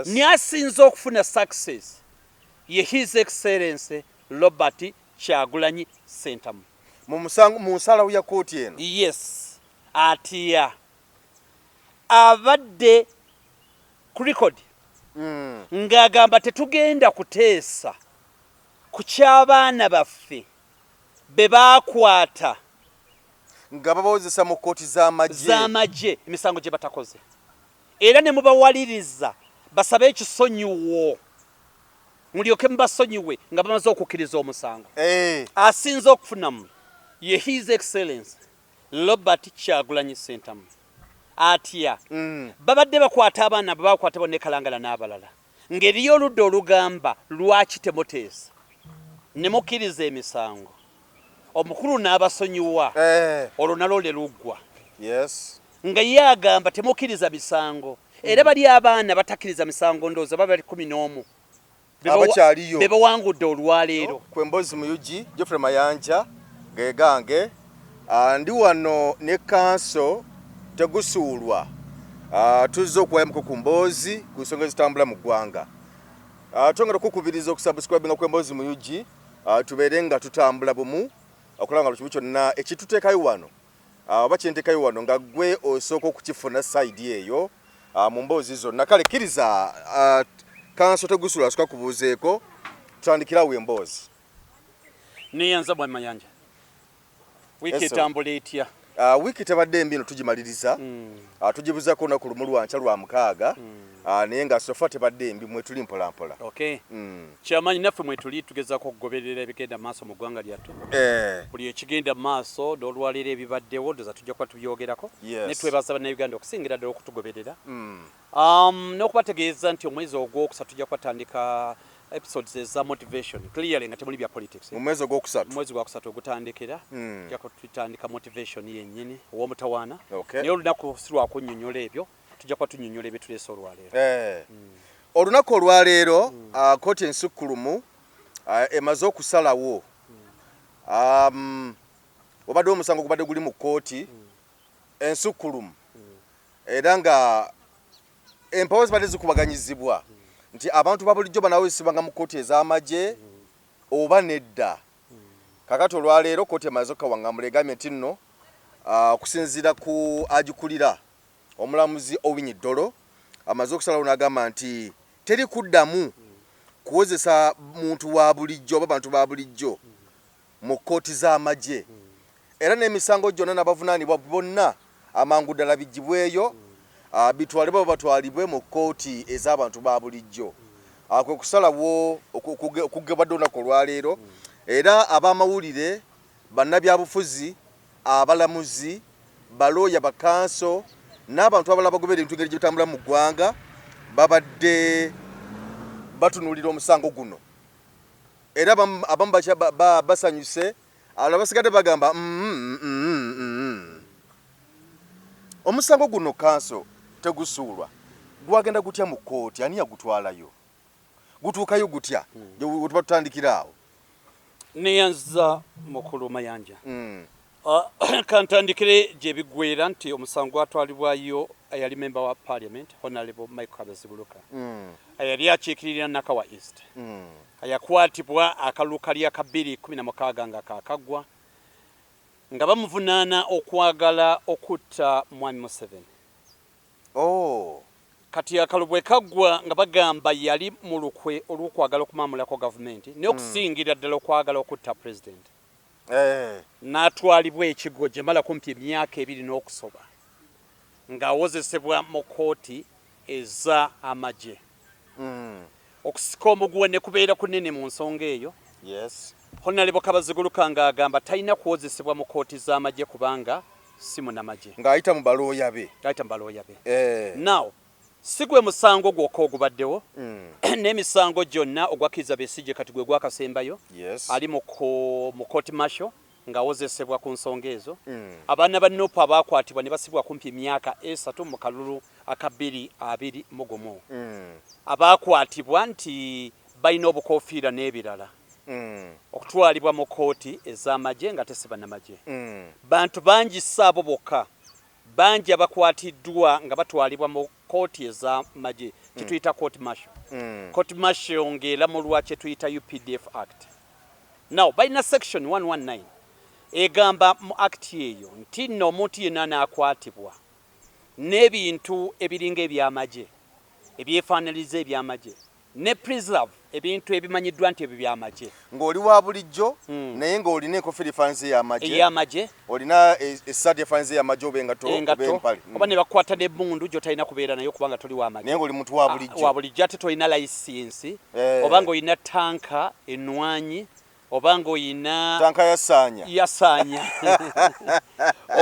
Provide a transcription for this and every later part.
Nyasinza okufuna success ye His Excellency Robert Kyagulanyi Ssentamu mu nsalawo ya kooti eno. Yes, atiya abadde ku record ng'agamba tetugenda kuteesa ku ky'abaana baffe be baakwata nga babawozesa mu kooti z'amagye emisango gye batakoze, era ne mubawaliriza basabe ekisonyiwo mulyoke mubasonyiwe nga bamaze okukkiriza omusango. Asinza okufunamu ye His Excellency Robert Kyagulanyi Ssentamu atya babadde bakwata abaana bakwata bonna Kalangala n'abalala ng'eriyo oludda olugamba lwaki temuteesa ne mukkiriza emisango omukulu n'abasonyiwa olwo nalwo lwe luggwa nga ye agamba temukkiriza misango era bali abaana batakkiriza misango ndowooza baba bali 11 abakyaliyo be bawangudde olwaleero. Kwembozi Muyugi Geoffrey Mayanja gegange ndi wano ne kanso tegusuulwa tuzze okuwayamuko ku mboozi ku nsonga ezitambula mu ggwanga. Twongera okukubiriza okusubscribinga Kwembozi Muyugi tubeere nga tutambula bumu okulanga lukibu kyonna ekituteekayo wano oba kyenteekayo wano nga gwe osooka okukifuna sayidi eyo mu mboozi zonna. Kale kkiriza kanso tegusuulwa asooka kubuuzeeko tutandikirawo emboozi. Neyanza bwa Mayanja wiiki etambula etya? Wiiki tebadde mbi no tugimaliriza tugibuzaako olunaku lumu lwanca lwa mukaaga naye nga sofa tebadde mbi mwetuli mpolampola. Kyamanyi naffe mwetuli tugezaako okugoberera ebigenda maaso mu ggwanga lyattu. Buli ekigenda maaso n'olwaleero ebibaddewo ndoza tujja kuba tubyogerako ne twebaza bannayuganda okusingira ddala okutugoberera n'okubategeeza nti omwezi ogwokusatu tujja kubatandika episodes eza motivation clearly nga temuli bya politics. Mu mwezi ogwokusatu ogutandikira tujja kutandika motivation yennyini ow'omutawaana naye olunaku si lwa kunnyonnyola ebyo tujja kuba tunnyonnyola ebituleese olwaleero. Olunaku olwaleero kooti ensukkulumu emaze okusalawo obadde omusango gubadde guli mu kooti ensukkulumu era nga empawo zibadde zikubaganyizibwa nti abantu ba bulijjo banawozesebwanga mu kooti ez'amagye oba nedda. Kakati olwaleero kooti emaze okukawaŋŋamula egambye nti nno okusinziira ku agikulira omulamuzi Owinyi Ddolo amaze okusalawo n'agamba nti teri kuddamu kuwozesa muntu wa bulijjo oba bantu ba bulijjo mu kooti z'amagye era n'emisango gyonna n'abavunaanibwa bonna amangu ddala biggibweyo bitwalibwe batwalibwe mu kooti ez'abantu ba bulijjo. Kwe kusalawo okugebadde olunaku olwaleero era ab'amawulire bannabyabufuzi abalamuzi balooya bakanso n'abantu abalala bagoberera ebintu engeri gye bitambula mu ggwanga babadde batunuulira omusango guno era abamu basanyuse abalala basigadde bagamba omusango guno kanso tegusuulwa gwagenda gutya mu kooti ani yagutwalayo gutuukayo gutya wetuba tutandikira awo. Neyanza mukulu Mayanja kantandikire gye biggweera nti omusango atwalibwayo ayali member wa parliament Honorable Michael Kabazibuluka ayali akiikirira Nakawa East ayakwatibwa akalulu kali aka 2016 nga kakagwa nga bamuvunaana okwagala okutta Mwami Museveni. Kati akalulu bwe kaggwa nga bagamba yali mu lukwe olw'okwagala okumaamulako gavumenti n'okusingira ddala okwagala okutta president. N'atwalibwa ekigo gye mala kumpi emyaka 2 n'okusoba ng'awozesebwa mu kooti eza amagye. Okusika omuguwe ne kubeera kunene mu nsonga eyo. Honorable Kabaziguluka ng'agamba talina kuwozesebwa mu kooti z'amagye kubanga si munnamagye ng'ayita mu balooya be. Now si gwe musango gwokka ogubaddewo n'emisango gyonna ogwakkiriza Besigye kati gwe gwakasembayo ali mu kooti martial ng'awozesebwa ku nsonga ezo. Abaana ba Nuupu abaakwatibwa ne basibwa kumpi emyaka 3 mu kalulu aka 2021 abaakwatibwa nti balina obukoofiira n'ebirala okutwalibwa mu kooti ez'amagye nga tesi bannamagye. Bantu bangi saabo bokka bangi abakwatiddwa nga batwalibwa mu kooti ez'amagye kituyita court martial. Court martial ng'eramulwa kye tuyita UPDF Act. Now balina section 119 egamba mu act eyo nti nno omuntu yenna anaakwatibwa n'ebintu ebiringa eby'amagye ebyefaanaliza eby'amagye ne preserve ebintu ebimanyiddwa nti ebyo by'amagye ng'oli wa bulijjo naye ng'olina enkofiira efaananiza ey'amagye olina essaati efaananiza ey'amagye oba engato empale oba ne bakwata n'emmundu gy'otalina kubeera nayo kubanga toli w'amagye naye ng'oli muntu wa bulijjo ate tolina layisinsi oba ng'olina tanka ennwanyi oba ng'olina tanka yasaanya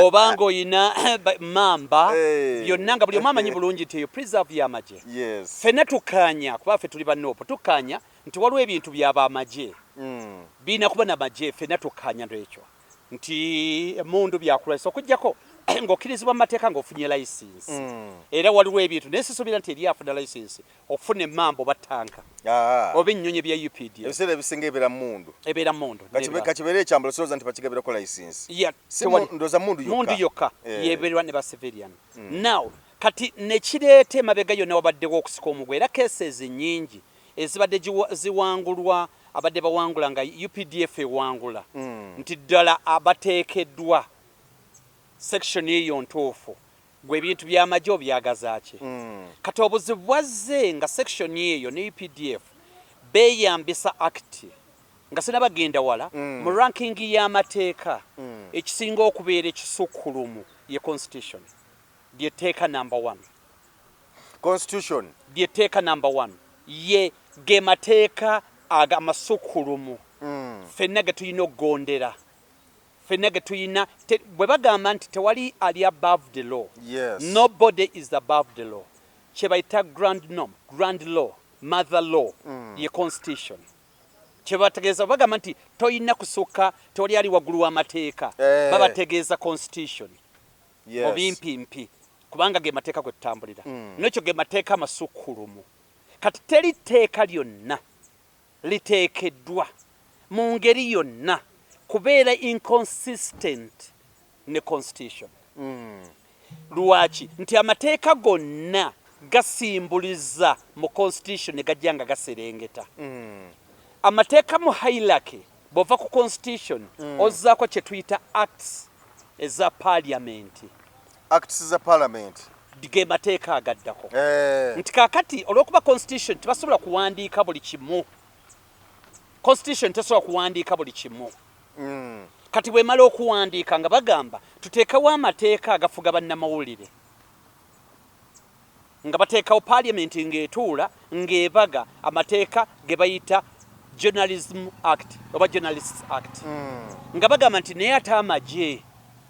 oba ng'olina mamba byonna nga buli omu amanyi bulungi nti eyo preserve y'amagye ffenna tukkaanya kuba ffe tuli bannoopo tukkaanya nti waliwo ebintu by'abamagye birina kuba namagye ffenna tukkaanya ekyo nti emundu byakulwisa okuggyako ng'okkirizibwa mu mateeka ng'ofunye layisinsi era waliwo ebintu naye sisuubira nti eri afuna layisinsi okufuna emmamba oba tanka oba ennyonyi bya UPDF ebiseera ebisinga ebeera mmundu kakibeera ekyambalo sirowooza nti bakigabirako layisinsi ndowooza mundu yokka yeeberwa ne bacivilian now kati nekireeta emabega yonna wabaddewo okusika omugwa era cases nnyingi ezibadde ziwangulwa abadde bawangula nga UPDF ewangula nti ddala abateekeddwa section eyo ntuufu gwe ebintu by'amagye obyagazaaki kati obuzibu bwazze nga section eyo ne UPDF beeyambisa act nga sinabagenda wala mu ranking y'amateeka ekisinga okubeera ekisukkulumu ye constitution lyetteeka number 1 constitution lyetteeka number 1 ye ge mateeka amasukulumu ffenna ge tulina okugondera ffenna ge tulina bwe bagamba nti tewali ali above the law nobody is above the law kye bayita grand law mother law ye constitution kye bategeeza bagamba nti toyina kusukka tewali ali waggulu w'amateeka babategeeza constitution obimpimpi kubanga ge mateeka gwe tutambulira nekyo ge mateeka amasukulumu kati teri tteeka lyonna liteekeddwa mu ngeri yonna kubeera inconsistent ne constitution lwaki nti amateeka gonna gasimbuliza mu constitution ne gajja nga gaserengeta amateeka mu hierarchy bw'ova ku constitution ozzaako kye tuyita acts eza parliament ge mateeka agaddako nti kaakati olw'okuba constitution tebasobola kuwandiika buli kimu constitution tesobola kuwandiika buli kimu kati bwemala okuwandiika nga bagamba tuteekawo amateeka agafuga bannamawulire nga bateekawo parliament ng'etuula ng'ebaga amateeka ge bayita journalism act oba journalists act nga bagamba nti naye ate amagye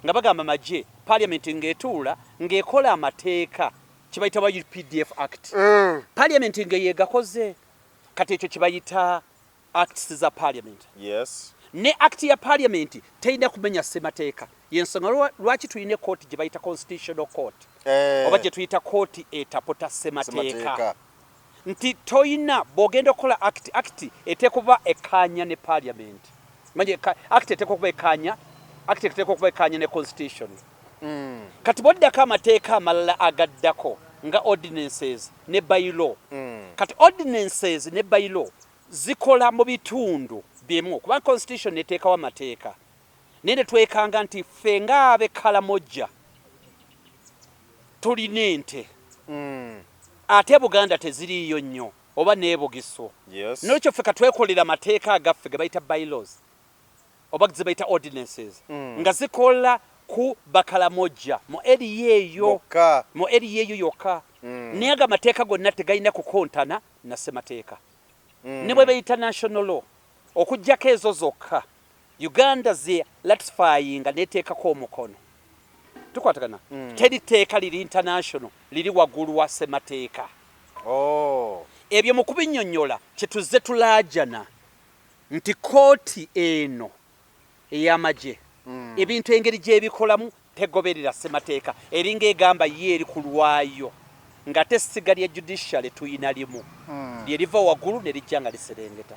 nga bagamba amagye parliament ng'etuula ng'ekola amateeka kye bayita ba UPDF act parliament ng'eyeegakoze kati ekyo kye bayita acts za parliament ne act ya parliament teyina kumenya ssemateeka yensonga lwaki tulina kooti gye bayita constitutional court oba gye tuyita kooti etapota ssemateeka nti toyina bw'ogenda okukola act eteeka okuba ekkaanya ne parliament manye act eteeka okuba ekkaanya ne constitution kati bw'oddako amateeka amalala agaddako nga ordinances ne bylaw kati ordinances ne bylaw zikola mu bitundu byemu kubanga constitution neteekawo amateeka naye ne twekanga nti ffe ng'ab'ekkalamojja tulina ente ate Buganda teziriiyo nnyo oba n'ebugiso n'ekyo ffe katwekolera amateeka agaffe ge bayita bylaws oba ze bayita ordinances nga zikola ku bakalamojja mu eriya eyo yokka naye aga amateeka gonna tegalina kukontana na ssemateeka ne bwe bayita national law okuggyako ezo zokka Uganda ze ratifyinga neteekako omukono tukwatagana teri teeka liri international liri waggulu wa ssemateeka ebyo mu kubinnyonnyola kye tuzze tulaajana nti kooti eno ey'amagye ebintu engeri gy'ebikolamu tegoberera ssemateeka eringa egamba ye eri ku lwayo ng'ate essiga lya judiciary tuyina limu lye liva waggulu ne lijja nga liserengeta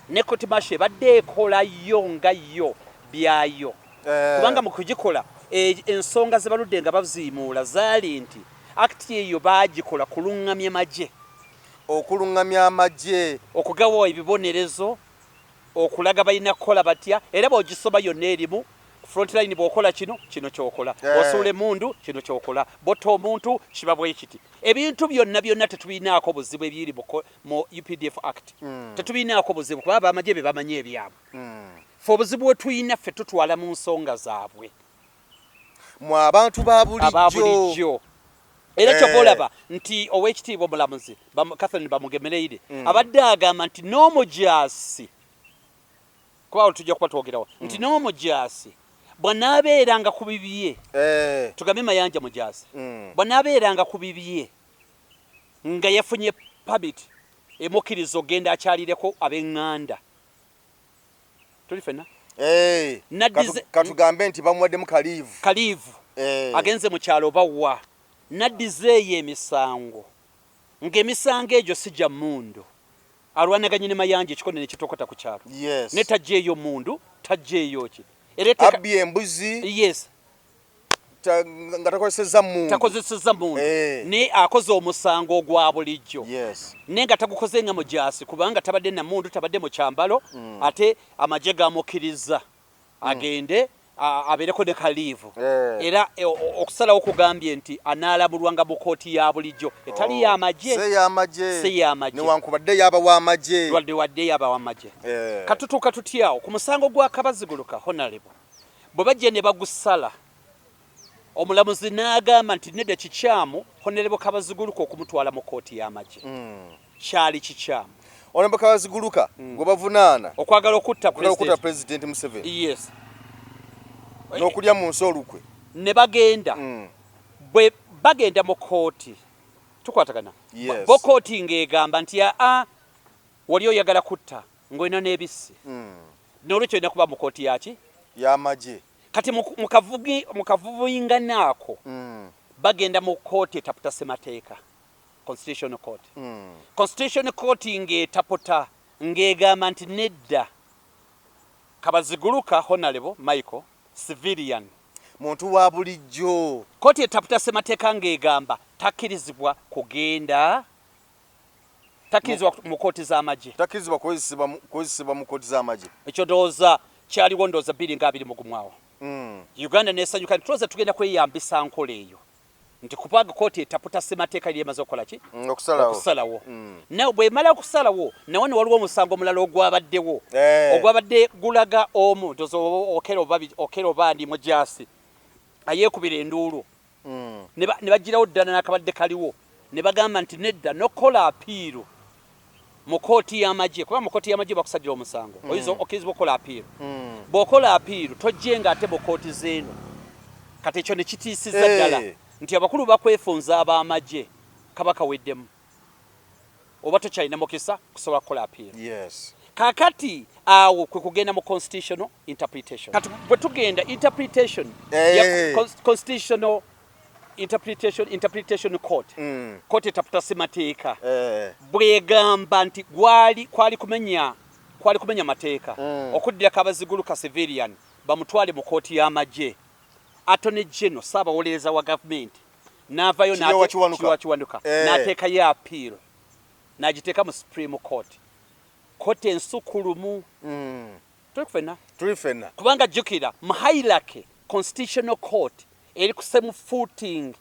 ne kooti martial ebadde ekolayo nga yo byayo kubanga mu kugikola ensonga ze baludde nga baziimuula zaali nti akiti eyo baagikola kuluŋŋamya magye okulungamya amagye okugawa ebibonerezo okulaga balina kukola batya era bw'ogisoma yonna erimu frontline bw'okola kino kyokola osuula emundu kino kyokola botta omuntu kiba bwe kiti ebintu byonna tetubinaako buzibu ebiri mu UPDF Act tetubinaako buzibu kuba abamagye be bamanyi ebyabwe fe obuzibu bwe tuyina ffe tutwala mu nsonga zaabwe mu abantu ba bulijjo era kyova olaba nti ow'ekitiibwa omulamuzi Catherine Bamugemereire abadde agamba nti n'omujaasi kuba tujja kuba twogerawo nti n'omujaasi bw'anaabeeranga ku bibye tugambe Mayanja mujaasi bw'anaabeeranga ku bibye nga yafunye pabit emukkiriza ogenda akyalireko ab'eŋŋanda tuli fenna katugambe nti bamuwaddemu kaliivu agenze mu kyalo bawa naddizeeyo emisango ng'emisango egyo sijja mundu alwanaganye ne Mayanja ekikone ne kitokota ku kyalo ne tajjeeyo mundu tajjeeyo ki abbi embuzi nga takozesezza mundu ne akoze omusango ogwa bulijjo naye nga tagukoze nga mujaasi kubanga tabadde na mundu tabadde mu kyambalo ate amagye gamukkiriza agende abeereko ne kaliivu era okusalawo kugambye nti anaalabulwanga mu kooti ya bulijjo etali y'amagye newankubadde yaba w'amagye wadde yaba w'amagye katutuuka tutyawo ku musango gwa Kabaziguluka Honorable bwe bajja ne bagusala omulamuzi n'agamba nti nedda kikyamu Honorable Kabaziguluka okumutwala mu kooti y'amagye kyali kikyamu Honorable Kabaziguluka gwe bavunaana okwagala okutta President Museveni n'okulya mu nsi olukwe ne bagenda bwe bagenda mu kooti tukwatagana bo kooti ng'egamba nti wali oyagala kutta ng'olina n'ebisi n'olwekyo olina kuba mu kooti yaki y'amagye kati mu kavubuyinganaako bagenda mu kooti etaputa ssemateeka constitutional court constitutional court ng'etaputa ng'egamba nti nedda Kabaziguluka Honorable Michael civilian muntu wa bulijjo kooti etaputa ssemateeka ng'egamba takkirizibwa kugenda takkirizibwa mu kooti z'amagye takkirizibwa kozesebwa mu kooti z'amagye ekyo ndowooza kyaliwo ndowooza 2025 awo Uganda nesanyuka nti tugenda kweyambisa nkola eyo nti kupanga kooti etaputa ssemateeka lye emaze okukola ki okusalawo nawe bw'emala okusalawo nawe ne waliwo omusango omulala ogwabaddewo ogwabadde gulaga omu ndowooza okera oba ndi mujaasi ayeekubira enduulu ne bagirawo ddala n'akabadde kaliwo ne bagamba nti nedda nokukola apiiru mu kooti y'amagye kuba mu kooti y'amagye bakusajjira omusango oyinza okkirizibwa okukola apiiru bw'okola apiiru tojjenga ate mu kooti z'eno kati ekyo ne kitiisizza ddala nti abakulu bakwefunza ab'amagye kabaka weddemu oba tokyalina mukisa kusobola kukola apiiru kakati awo kwe kugenda mu constitutional interpretation kati bwe tugenda interpretation ya constitutional interpretation court court etaputa ssemateeka bwegamba nti kwali kumenya mateeka okuddira Kabaziguluka civilian bamutwale mu kooti y'amagye Attorney General Ssaabawolereza wa gavumenti n'avayo n'akiwanuka n'ateekayo appeal n'agiteeka mu Supreme Court kooti ensukulumu tuli ffenna kubanga jjukira mu hierarchy constitutional court eri ku same footing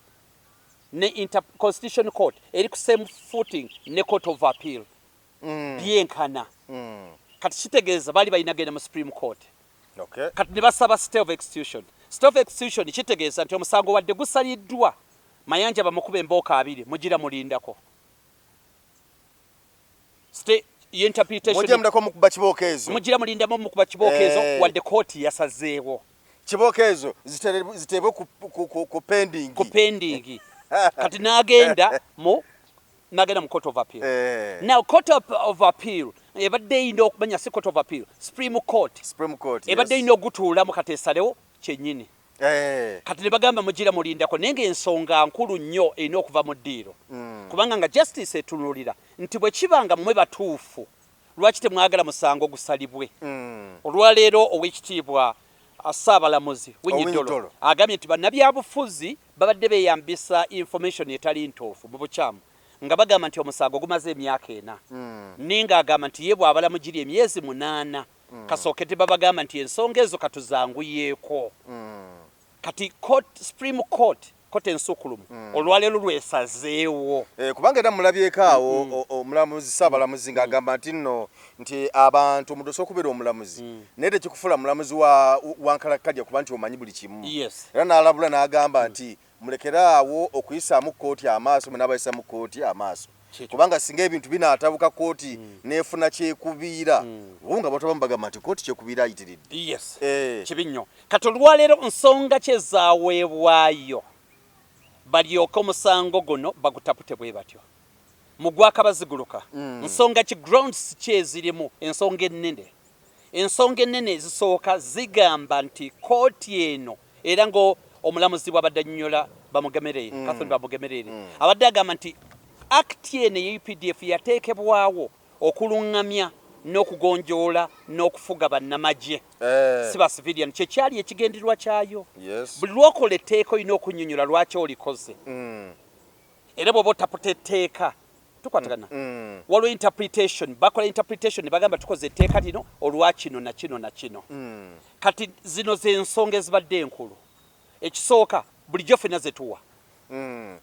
ne constitutional court eri ku same footing ne court of appeal byenkana kati kitegeeza baali balina genda mu Supreme Court kati ne basaba stay of execution kitegeeza nti omusango wadde gusaliddwa Mayanja bamukuba embooka 2 mugira mulindako mugira mulindamu mukuba kibookeezo wadde kooti yasazeewo kibookeezo ziteebwe ku pending kati n'agenda mu court of appeal now court of appeal ebadde eyina okumanya si court of appeal Supreme Court ebadde eyina ogutuulamu kati esalewo kyennyini kati ne bagamba mugira mulindako naye ng'ensonga nkulu nnyo erina okuva mu ddiiro kubanga nga justice etunulira nti bwe kibanga mmwe batuufu lwaki temwagala musango gusalibwe olwaleero ow'ekitiibwa Ssaabalamuzi Winyi Ddolo agambye nti bannabyabufuzi babadde beeyambisa information etali ntuufu mu bukyamu nga bagamba nti omusango gumaze emyaka 4 ninga agamba nti ye bw'abala mugiri emyezi 8 kasooke tebabagamba nti ensonga ezo katuzanguyeeko kati Supreme Court ensukulumu olwaleero lwesazeewo kubanga era mulabyeko awo omulamuzi Ssaabalamuzi ng'agamba nti nno nti abantu omuntu osobola okubeera omulamuzi naye tekikufula mulamuzi wa nkalakkalya kuba nti omanyi buli kimu era n'alabula n'agamba nti mulekere awo okuyisaamu kkooti amaaso mwe n'abayisaamu kkooti amaaso kubanga singa ebintu binaatabuka kkooti neefuna kyekubiira bo nga batabamu bagamba nti kkooti kyekubiira ayitiridde kibi nnyo kati olwaleero nsonga kyezaaweebwayo balyoka omusango guno bagutapute bwe batyo mugwaka baziguluka nsonga ki grounds kyezirimu ensonga ennene ezisooka zigamba nti kkooti eno era ngo omulamuzi bw'abadde annyonnyola Bamugemerere Catherine Bamugemerere abadde agamba nti akiti eno ye UPDF yateekebwawo okuluŋŋamya n'okugonjoola n'okufuga bannamagye si ba civilian kyekyali ekigendererwa kyayo buli lwokola etteeka olina okunnyonnyola lwaki olikoze era bw'oba otaputa etteeka tukwatagana waliwo interpretation bakola interpretation ne bagamba tukoze etteeka lino olwa kino na kino na kino kati zino z'ensonga ezibadde enkulu ekisooka bulijjo ffenna ze tuwa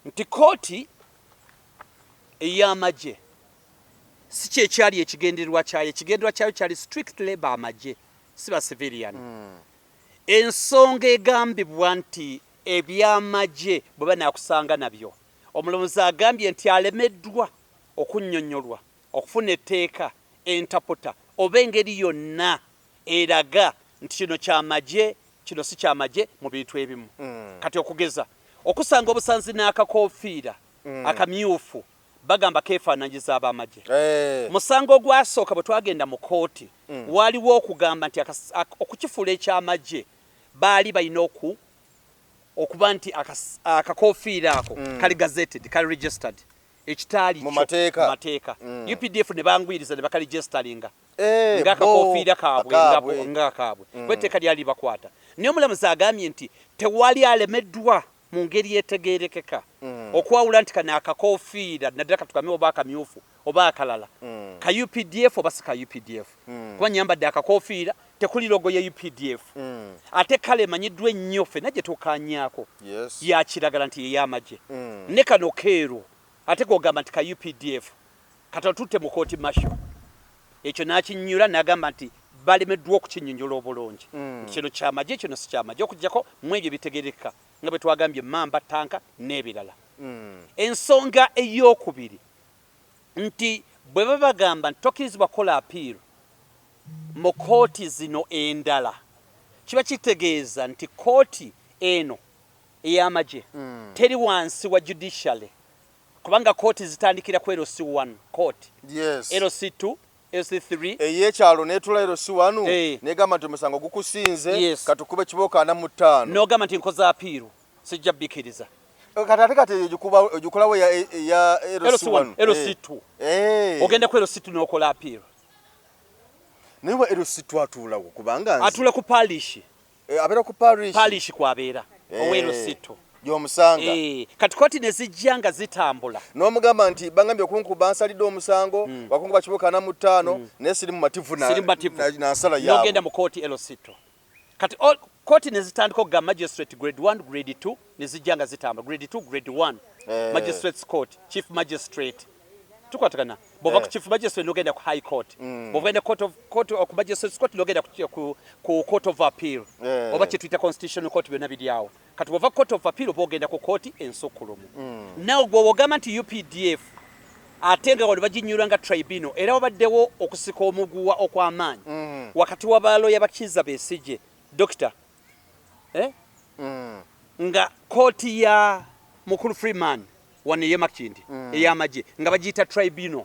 nti kooti ey'amagye si kyekyali ekigendererwa kyayo kyali strictly bamagye si ba civilian ensonga egambibwa nti ebyamagye bwe banaakusanga nabyo omulamuzi agambye nti alemeddwa okunnyonnyolwa okufuna etteeka entapota oba engeri yonna eraga nti kino kyamagye kino si kyamagye mu bintu ebimu kati okugeza okusanga obusanzi n'akakoofiira akamyufu bagamba keefaananyiza ab'amagye musango ogwasooka bwe twagenda mu kooti waliwo okugamba nti okukifuula ekyamagye baali balina okuba nti akakoofiira ako kali gazetted kali registered ekitaali mu mateeka UPDF ne bangwiriza ne bakaliregisteringa ng'akakoofiira kaabwe ng'akaabwe bw'etteeka lyali bakwata naye omulamuzi agambye nti tewali alemeddwa mu ngeri etegeerekeka okwawula nti kano akakoofiira naddala katugambe oba akamyufu oba akalala ka UPDF oba si ka UPDF kuba nyambadde akakoofiira tekuli logo ya UPDF ate kale emanyiddwa ennyo ffenna gye tukanyaako yakiragala nti yey'amagye ne kano keeru ate kogamba nti ka UPDF kati otutte mu kooti masho ekyo n'akinnyula n'agamba nti balemeddwa okukinnyonnyola obulungi kino kyamagye kino si kyamagye okuggyako mu ebyo bitegerekeka nga bwe twagambye mamba tanka n'ebirala ensonga ey'okubiri nti bwe baba bagamba nti tokkirizibwa kukola apiiru mu kooti zino endala kiba kitegeeza nti kooti eno ey'amagye teri wansi wa judiciary kubanga kooti zitandikira ku LC1 kooti LC2 LC3 eyekyalo netula LC1 negamba nti omusango gukusinze katukube kibooka 45 n'ogamba nti nkoze apiiru sijja bbikiriza kati ogikolawo ya LC1 LC2 ogenda ku LC2 n'okola apiiru naye wa LC2 atuulawo kubanga atuula ku parish abeera ku parish kwabeera owa LC2 y'omusanga kati kooti ne zijja nga zitambula n'omugamba nti bangambye okunkuba nsalidde omusango wakunkuba kibooka 45 naye siri mu mativu nansala yaabwe n'ogenda mu kooti LC2 kati kooti ne zitandika okugamba magistrate grade 1 grade 2 ne zijja nga zitambula grade 2 grade 1 magistrates court chief magistrate tukwatagana bw'ova ku chief magistrate n'ogenda ku high court bw'ogenda ku magistrates court n'ogenda ku court of appeal oba kye tuyita constitutional court byonna biri awo kati bw'ova court of appeal oba ogenda ku kooti ensukulumu nawe gwe wogamba nti UPDF ate nga wali baginnyulwa nga tribunal era wabaddewo okusika omuguwa okw'amaanyi wakati w'abaloya bakiza Besigye dokita nga kooti ya mukulu Freeman wano ye Makindi ey'amagye nga bagiyita tribunal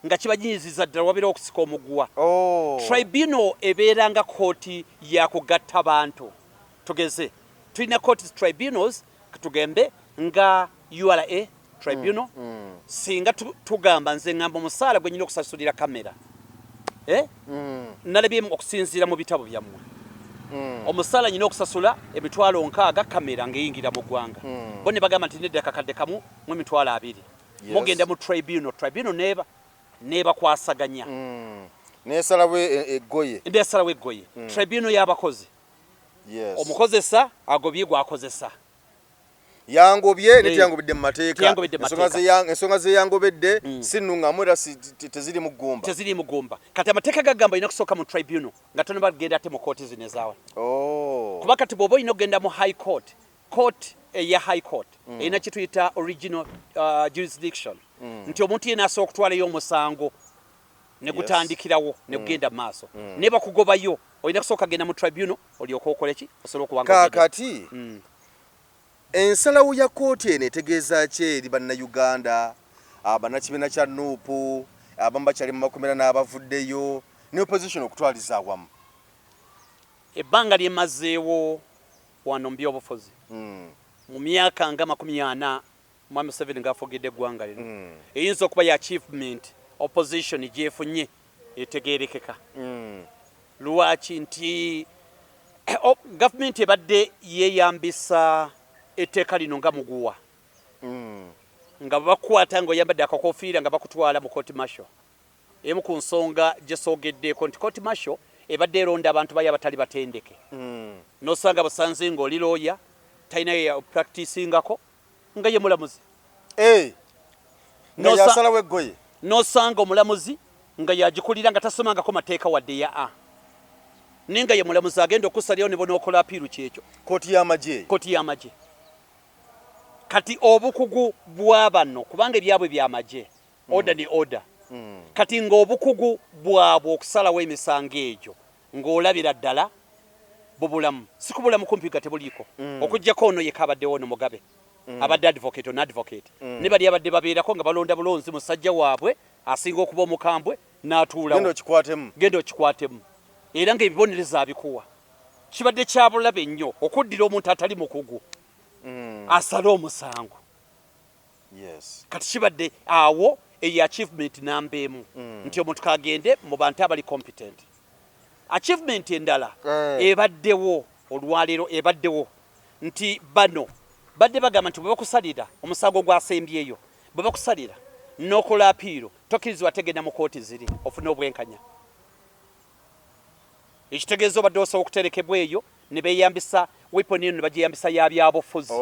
nga kibaginyiziza ddala wabeera okusika omuguwa tribunal ebeera nga kooti ya kugatta bantu tugeze tulina court tribunals tugembe nga URA tribunal singa tugamba nze ngamba omusaala gwe nyina okusasulira kamera nalabye okusinziira mu bitabo byammwe omusaala nyina okusasula emitwalo 6 kamera ng'eyingira mu ggwanga bo ne bagamba nti nedda kakadde kamu mu emitwalo 2 mugenda mu tribunal neba kwasaganya nesalawo eggoye tribunal y'abakozi omukozesa agobye gwakozesa yangobye netiyangobedde mu mateeka ensonga ze yangobedde sinnuŋŋamu era teziri mu ggumba kati amateeka gagamba olina kusooka mu tribunal nga tonaba kugenda ate mu kooti zino ezaawa kuba kati bw'oba olina okugenda mu high court eya high court erina kituyita original jurisdiction nti omuntu yena asobola okutwalayo omusango ne gutandikirawo ne kugenda mu maaso ne bakugobayo olina kusooka genda mu tribunal olyoka okole ki osobola okuwanga kakati ensalawo ya kooti eno etegeeza ki eri bannayuganda bannakibiina kya nuupu abamu bakyali mu makomera n'abavuddeyo ne opposition okutwaliza awamu ebbanga lyemazeewo wano mu byobufuzi mu myaka nga 40 mwami Museveni ng'afugidde eggwanga lino eyinza okuba ya achievement opposition gyefunye etegeerekeka lwaki nti gavumenti ebadde yeeyambisa etteeka lino nga muguwa nga bakwata ng'oyambadde akakofiira nga bakutwala mu court martial emu ku nsonga gye soogeddeeko nti court martial ebadde eronda abantu bayo abatali batendeke n'osanga busanze ng'oli looya talina ya practicingako nga ye mulamuzi nga yasalawo eggoye n'osanga omulamuzi nga yagikulira nga tasomangako mateeka wadde ya naye nga ye mulamuzi agenda okusalirawo ne bonookola apiiru kyekyo kooti y'amagye kati obukugu bwa bano kubanga ebyabwe by'amagye order ne order kati ng'obukugu bwabwe okusalawo emisango egyo ng'olabira ddala bubulamu si kubulamu kumpi nga tebuliiko okuggyako ono yeka abaddewo ono Mugabe abadde advocate ne bali abadde babeerako nga balonda bulonzi musajja waabwe asinga okuba omukambwe n'atuulawo genda okikwatemu era ng'ebibonereza abikuwa kibadde kya bulabe nnyo okuddira omuntu atali mukugu asale omusango kati kibadde awo eyo achievement nambeemu nti omuntu kagende mu bantu abali competent achievement endala ebaddewo olwaleero ebaddewo nti bano badde bagamba nti bwe bakusalira omusango gwasembyeyo bwe bakusalira n'okola apiiro tokkirizibwa tegenda mu kooti ziri ofune obwenkanya ekitegeeza obadde osobola okuterekebwa eyo ne beeyambisa weapon eno ne bagyeyambisa yabyabufuzi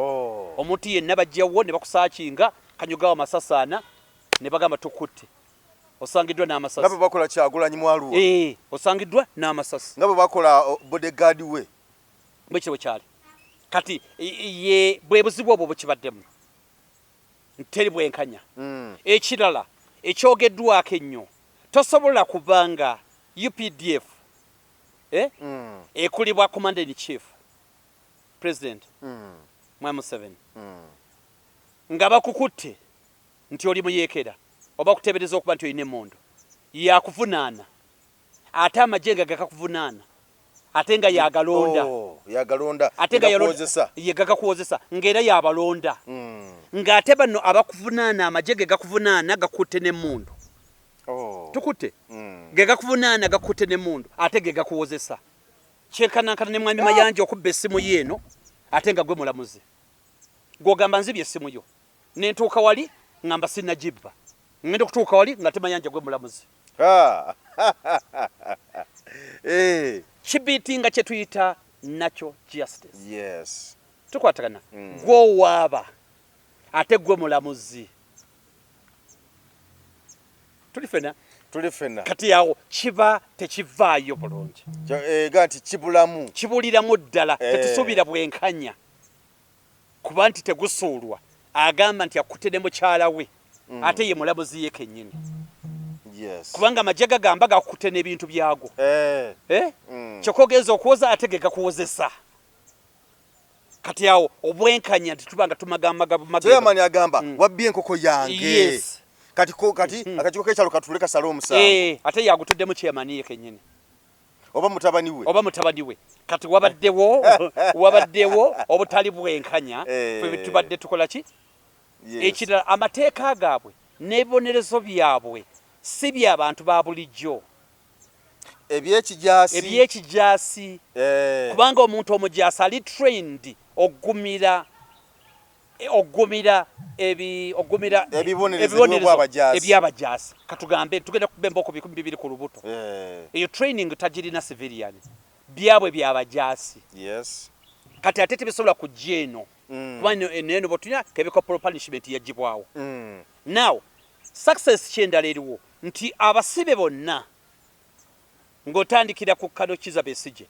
omuntu yenna bajjawo ne bakusaakinga kanyugawo amasasaana ne bagamba tukutte osangiddwa n'amasasi nga bwe bakola Kyagulanyi mu Arua osangiddwa n'amasasi nga bwe bakola bodyguard we bwe kiri bwe kyali kati ye bwe buzibu obwo bukibaddemu teri bwenkanya ekirala ekyogeddwako ennyo tosobola kubanga UPDF ekulibwa commander in chief president Mwai Museveni nga bakukutte nti oli muyeekera oba kuteebereza okuba nti olina emmondo yakuvunaana ate amagye nga gakakuvunaana ate nga yagalonda ate nga gagakuwozesa ng'era yabalonda ng'ate bano abakuvunaana amagye ge gakuvunaana gakutte n'emmundu tukutte ge gakuvunaana gakutte n'emmundu ate ge gakuwozesa kyenkanankana ne mwami Mayanja okubba essimu yeeno ate nga gwe mulamuzi gw'ogamba nzibye essimu yo nentuuka wali ngamba sinnagibba ngenda okutuuka wali nga Mayanja gwe mulamuzi kibiitinga kye tuyita natural justice tukwatagana gw'owaaba ate gwe mulamuzi tuli fena kati awo kiba tekivaayo bulungi nti kibuliramu ddala tetusuubira bwenkanya kuba nti tegusuulwa agamba nti akutte ne mukyala we ate ye mulamuzi ye kennyini kubanga amagye gagamba gakutte n'ebintu byago kyokka ogenza okuwoza ate ge gakuwozesa kati awo obwenkanya tituba nga tumagamagamani agamba wabbye enkoko yange kati akakiko k'ekyalo katule kasale omusango ate yagutuddemu kyemani ye kennyini oba mutabani we kati wabaddewo obutali bwenkanya ffe tubadde tukola ki ekirala amateeka gaabwe n'ebibonerezo byabwe si by'abantu ba bulijjo ebyekijaasi kubanga omuntu omujaasi ali trained okugumira ogumira ebibonerezo eby'abajaasi katugambe tugenda kubemba ku 200 ku lubuto eyo training tagirina civilian byabwe by'abajaasi kati ate tebisobola kujja eno kuba eno botulina kebe corporal punishment yagibwawo now success kyendala eriwo nti abasibe bonna ng'otandikira ku Kano Kizza Besigye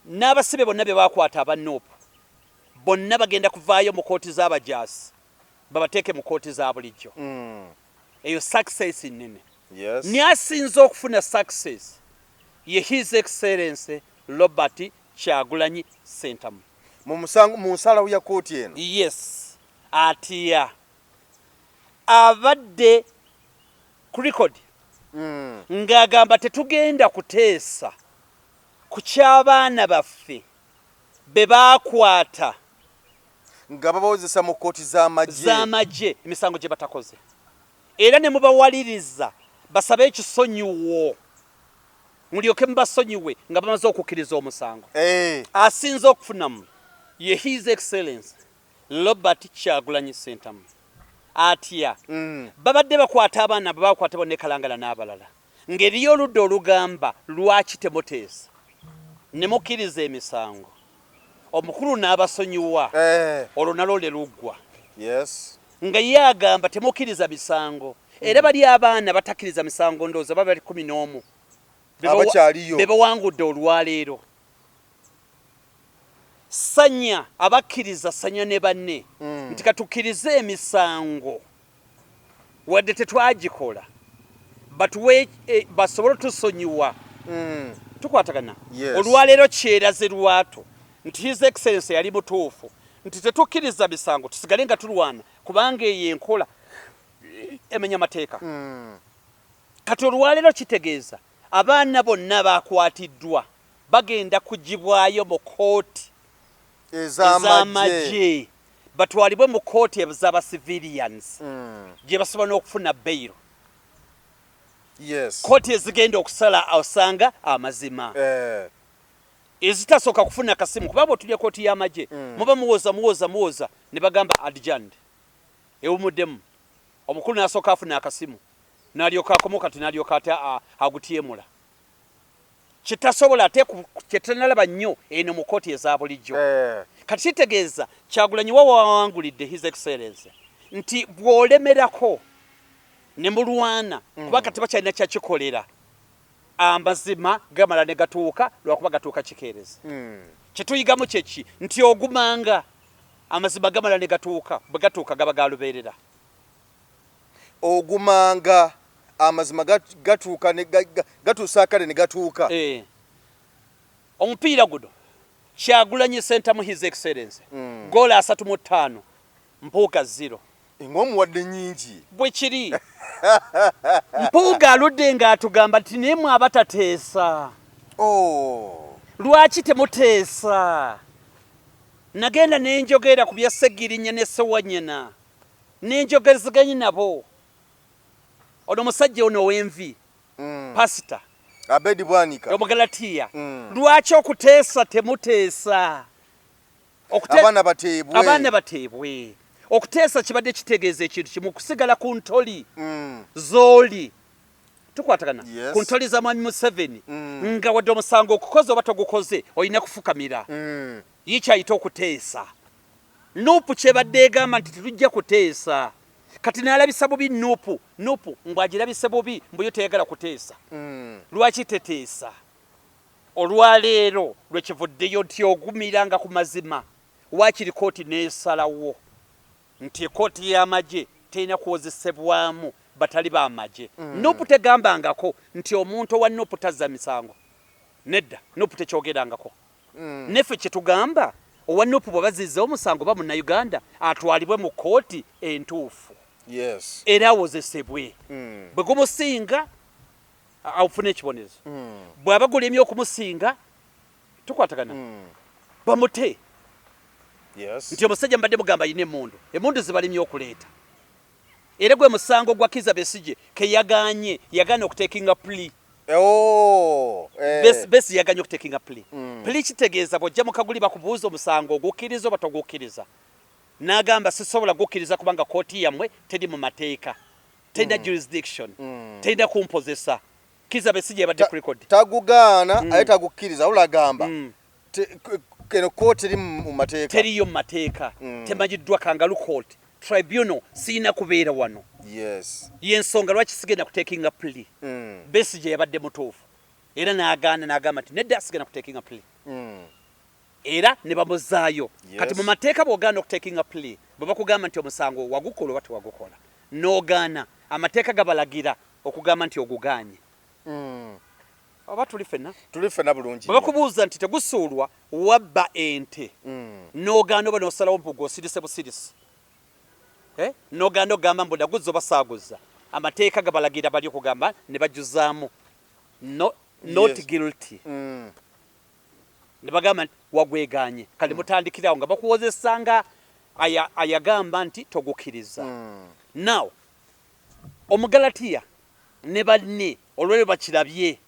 n'abasibe bonna be bakwata abannoopu bonna bagenda kuvaayo mu kooti z'abajaasi babateeke mu kooti za bulijjo eyo success nnene ni asinze okufuna success ye His Excellency Robert Kyagulanyi Ssentamu mu nsalawo ya kooti eno yes atiya abadde ku record ng'agamba tetugenda kuteesa ku ky'abaana baffe be baakwata nga babawozesa mu kooti z'amagye emisango gye batakoze era ne mubawaliriza basabe ekisonyiwo mulyoke mubasonyiwe nga bamaze okukkiriza omusango asinze okufunamu ye His Excellency Robert Kyagulanyi Ssentamu atya babadde bakwata abaana babakwata bonna Kalangala n'abalala ng'eriyo oludda olugamba lwaki temuteesa ne mukkiriza emisango omukulu n'abasonyiwa olwo nalwo le luggwa nga ye agamba temukkiriza misango era bali abaana batakkiriza misango ndowooza baba bali 11 be bawangudde olwaleero sanya abakkiriza sanya ne banne nti katukkirize emisango wadde tetwagikola batuwe basobole tusonyiwa tukwatagana olwaleero kyeraze lwato nti His Excellency yali mutuufu nti tetukkiriza misango tusigale nga tulwana kubanga eyo enkola emenya amateeka kati olwaleero kitegeeza abaana bonna bakwatiddwa bagenda kugibwayo mu kooti ez'amagye batwalibwe mu kooti ez'aba-civilians gye basobola n'okufuna bail kooti ezigenda okusala osanga amazima ezitasooka kufuna kasimu kubanga otulya kooti y'amagye muba muwoza ne bagamba adjand ewumuddemu omukulu n'asooka afuna akasimu n'alyoka akomoka kati n'alyoka ate agutyemula kitasobola ate kyetanalaba nnyo eno mu kooti eza bulijjo kati kitegeeza Kyagulanyi wa wawangulidde His Excellency nti bw'olemerako ne mulwana kubanga tebakyalina kyakikolera amazima gamala ne gatuuka lwakuba gatuuka kikeerezi kyetuyigamu kyeki nti ogumanga amazima gamala ne gatuuka bwe gatuuka gaba galubeerera ogumanga amazima gatuuka gatuusa akale ne gatuuka omupiira guno Kyagulanyi Ssentamu His Excellency goola 35 mpuuga 0 ng'omuwadde nnyingi bwe kiri mpuuga aludde ng'atugamba nti naye mwe abatateesa lwaki temuteesa nagenda nenjogera ku bya Ssegirinya ne Ssewanyana nenjogezeganye nabo ono musajja ono w'envi pasita Abedi Bwanika omugalatiya lwaki okuteesa temuteesa abaana bateebwe okuteesa kibadde kitegeeza ekintu kimu kusigala ku ntoli z'oli tukwatagana ku ntoli za mwami Museveni nga wadde omusango okukoze oba togukoze olina kufukamira ye kyayita okuteesa nuupu kyebadde egamba nti tetujja kuteesa kati n'alabisa bubi nuupu mbw'agirabise bubi mbuyo teyagala kuteesa lwaki teteesa olwaleero lwekivuddeyo nti ogumiranga ku mazima waakiri kooti neesalawo nti ekooti y'amagye terina kuwozesebwamu batali b'amagye nuupu tegambangako nti omuntu owa nuupu tazza misango nedda nuupu tekyogerangako neffe kyetugamba owa nuupu bwe bazizza omusango ba munnayuganda atwalibwe mu kooti entuufu era awozesebwe bwe gumusinga awufune ekibonerezo bw'aba gulemye okumusinga tukwatagana bamute nti omusajja mbadde mugamba yina emundu zibalimye okuleeta era gwe musango gwa Kizza Besigye ke yagaanye okutekinga plea besi yaganye okutekinga plea kitegeeza bw'ojja mu kaguli bakubuuza omusango ogukkiriza oba togukkiriza n'agamba sisobola gukkiriza kubanga kooti yammwe teri mu mateeka tenda jurisdiction tenda kumpozesa Kizza Besigye yabadde ku record tagugaana aye tagukkiriza ulagamba keno kooti eri mu mateeka teriyo mu mateeka temanyiddwa Kangaroo Court tribunal siina kubeera wano y'ensonga lwaki sigenda kutekinga plea Besigye yabadde mutuufu era n'agamba nti nedda sigenda kutekinga plea era ne bamuzaayo kati mu mateeka bw'ogaana okutekinga plea bwe bakugamba nti omusango wagukola oba tewagukola n'ogaana amateeka gabalagira okugamba nti ogugaanye oba tuli ffenna bulungi bwe bakubuuza nti tegusuulwa wabba ente n'ogaana oba n'osalawo mpugu osirise busirisi n'ogaana okugamba mbu naguzza oba saaguzza amateeka gabalagira bali okugamba ne bajuzaamu not guilty ne bagamba nti wagweganye kale mutandikirawo nga bakuwozesanga ayagamba nti togukkiriza now Omugalatiya ne banne olw'ebyo bakirabye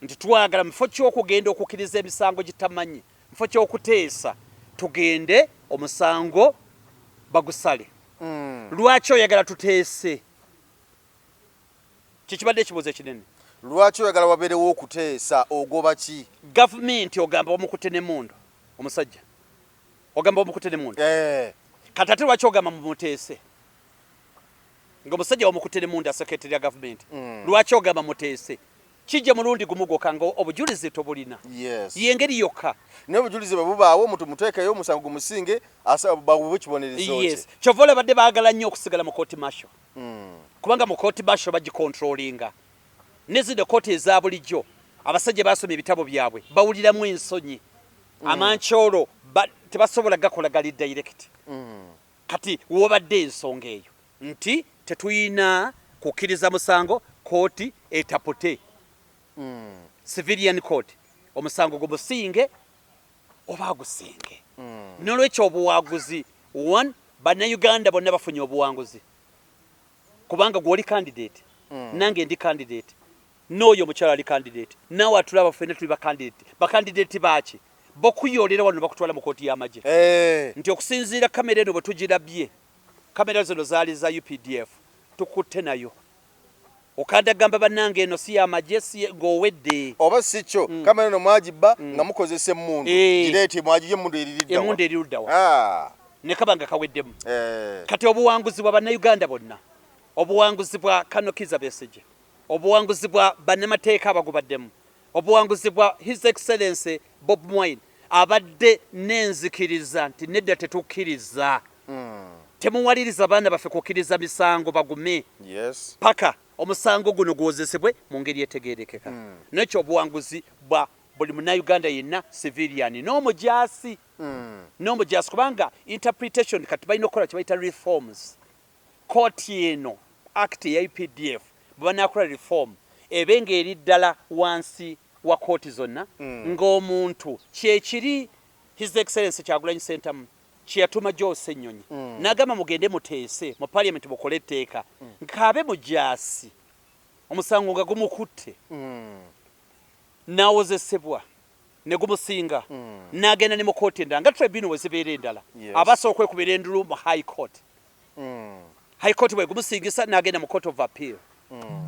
nti twagala mufo ky'okugenda okukkiriza emisango gitamanyi mufo ky'okuteesa tugende omusango bagusale lwaki oyagala tuteese kikibadde ekibuuzo ekinene lwaki oyagala wabeerewo okuteesa ogoba ki gavumenti ogamba omukute n'emmundu omusajja ogamba omukute n'emmundu kati ate lwaki ogamba mumuteese ng'omusajja omukute n'emmundu asekretary ya gavumenti lwaki ogamba muteese kijja mulundi gumu gwokka nga obujulizi tobulina y'engeri yokka naye obujulizi bwe bubaawo omuntu muteekayo omusango gumusinge bawuwe kibonerezo kye kyova olaba badde baagala nnyo okusigala mu kooti masho kubanga mu kooti masho bagikontrolinga nezino kooti eza bulijjo abasajja basomye ebitabo byabwe bawuliramu ensonyi amankyolo tebasobola gakola gali direct kati wobadde ensonga eyo nti tetuyina kukkiriza musango kooti etapute civilian court omusango gumusinge oba agusinge nolwekyo obuwaguzi bannayuganda bonna bafunye obuwanguzi kubanga gwoli candidate nange ndi candidate n'oyo omukyala ali candidate naawe atulaba ffenna tuli bakandidate baaki bokuyolera wano bakutwala mu kooti y'amagye nti okusinziira kamera eno bwe tugirabye kamera zino zaali za UPDF tukutte nayo okandagamba bannange eno si y'amagye ng'owedde oba si kyo kamera eno mwagibba nga mukozesa emmundu gireeti mwagiye emmundu eriruddawa ne kaba nga kaweddemu kati obuwanguzi bwa bannayuganda bonna obuwanguzi bwa Kizza Besigye obuwanguzi bwa bannamateeka abagubaddemu obuwanguzi bwa His Excellency Bob Wine abadde n'enzikiriza nti nedda tetukkiriza temuwaliriza abaana baffe kukkiriza misango bagume paka omusango guno gwozesebwe mu ngeri etegeerekeka nekyo obuwanguzi bwa buli munnayuganda yenna civilian n'omujaasi kubanga interpretation kati balina okukola kye bayita reforms kooti eno act ya UPDF bwe banaakola reform ebe ng'eri ddala wansi wa kooti zonna ng'omuntu kyekiri His Excellency Kyagulanyi Ssentamu kyeyatuma Jose Nnyonyi n'agamba mugende muteese mu parliament mukole etteeka nkaabe mujaasi omusango nga gumukutte n'awozesebwa ne gumusinga n'agenda ne mu kooti endala nga tribunal we zibeera endala abasobola okwekubeera endulu mu high court high court bwe gumusingisa n'agenda mu court of appeal